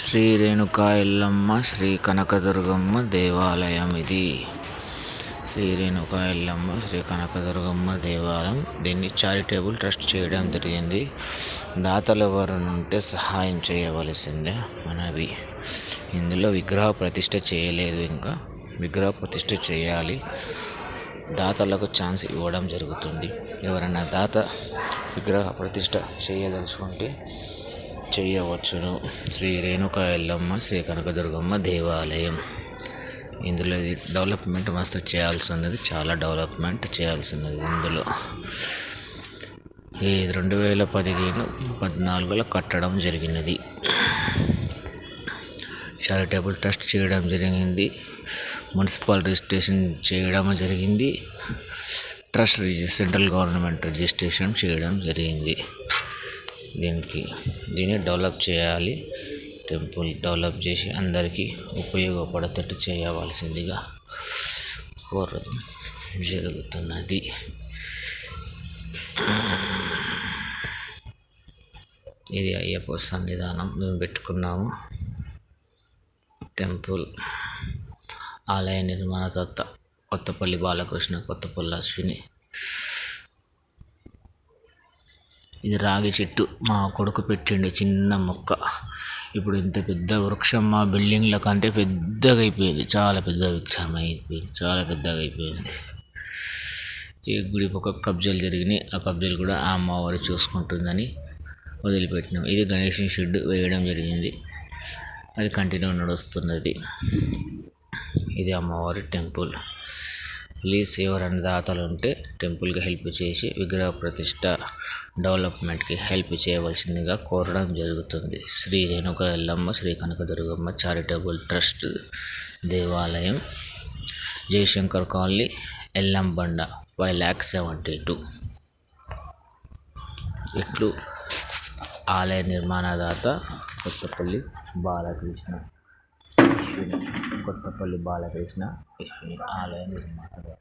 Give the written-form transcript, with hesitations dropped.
శ్రీ రేణుకా ఎల్లమ్మ శ్రీ కనకదుర్గమ్మ దేవాలయం. ఇది శ్రీ రేణుకా ఎల్లమ్మ శ్రీ కనకదుర్గమ్మ దేవాలయం. దీన్ని చారిటబుల్ ట్రస్ట్ చేయడం జరిగింది. దాతలు ఎవరైనా ఉంటే సహాయం చేయవలసిందే మనవి. ఇందులో విగ్రహ ప్రతిష్ఠ చేయలేదు, ఇంకా విగ్రహ ప్రతిష్ఠ చేయాలి. దాతలకు ఛాన్స్ ఇవ్వడం జరుగుతుంది. ఎవరైనా దాత విగ్రహ ప్రతిష్ఠ చేయదలుచుకుంటే చేయవచ్చును. శ్రీ రేణుకా ఎల్లమ్మ శ్రీ కనకదుర్గమ్మ దేవాలయం. ఇందులో ఇది డెవలప్మెంట్ మస్తు చేయాల్సి ఉన్నది, చాలా డెవలప్మెంట్ చేయాల్సి ఉన్నది. ఇందులో ఈ 2015-14లో కట్టడం జరిగినది. చారిటబుల్ ట్రస్ట్ చేయడం జరిగింది. మున్సిపల్ రిజిస్ట్రేషన్ చేయడం జరిగింది. ట్రస్ట్ సెంట్రల్ గవర్నమెంట్ రిజిస్ట్రేషన్ చేయడం జరిగింది. దీన్ని డెవలప్ చేయాలి. టెంపుల్ డెవలప్ చేసి అందరికీ ఉపయోగపడేటట్టు చేయవలసిందిగా కోరడం జరుగుతున్నది. ఇది అయ్యప్ప సన్నిధానం మేము పెట్టుకున్నాము. టెంపుల్ ఆలయ నిర్మాణకర్త కొత్తపల్లి బాలకృష్ణ, కొత్తపల్లి అశ్విని. ఇది రాగి చెట్టు, మా కొడుకు పెట్టిండు చిన్న మొక్క. ఇప్పుడు ఇంత పెద్ద వృక్షం మా బిల్డింగ్ల కంటే పెద్దగా అయిపోయింది. చాలా పెద్ద వృక్షం అయిపోయింది, చాలా పెద్దగా అయిపోయింది. ఈ గుడి ఒక కబ్జాలు జరిగినాయి. ఆ కబ్జాలు కూడా ఆ అమ్మవారు చూసుకుంటుందని వదిలిపెట్టినాం. ఇది గణేష్ షెడ్ వేయడం జరిగింది, అది కంటిన్యూ నడుస్తున్నది. ఇది అమ్మవారి టెంపుల్. ప్లీజ్ ఎవరైనా దాతలు ఉంటే టెంపుల్కి హెల్ప్ చేసి విగ్రహ ప్రతిష్ట డెవలప్మెంట్కి హెల్ప్ చేయవలసిందిగా కోరడం జరుగుతుంది. శ్రీ రేణుకా ఎల్లమ్మ శ్రీ కనకదుర్గమ్మ చారిటబుల్ ట్రస్ట్ దేవాలయం, జయశంకర్ కాలనీ, ఎల్లంబండ, 5,72,000. ఇట్లు ఆలయ నిర్మాణదాత కొత్తపల్లి బాలకృష్ణ అశ్విని, కొత్తపల్లి బాలకృష్ణ అశ్విని ఆలయ నిర్మాణదాత.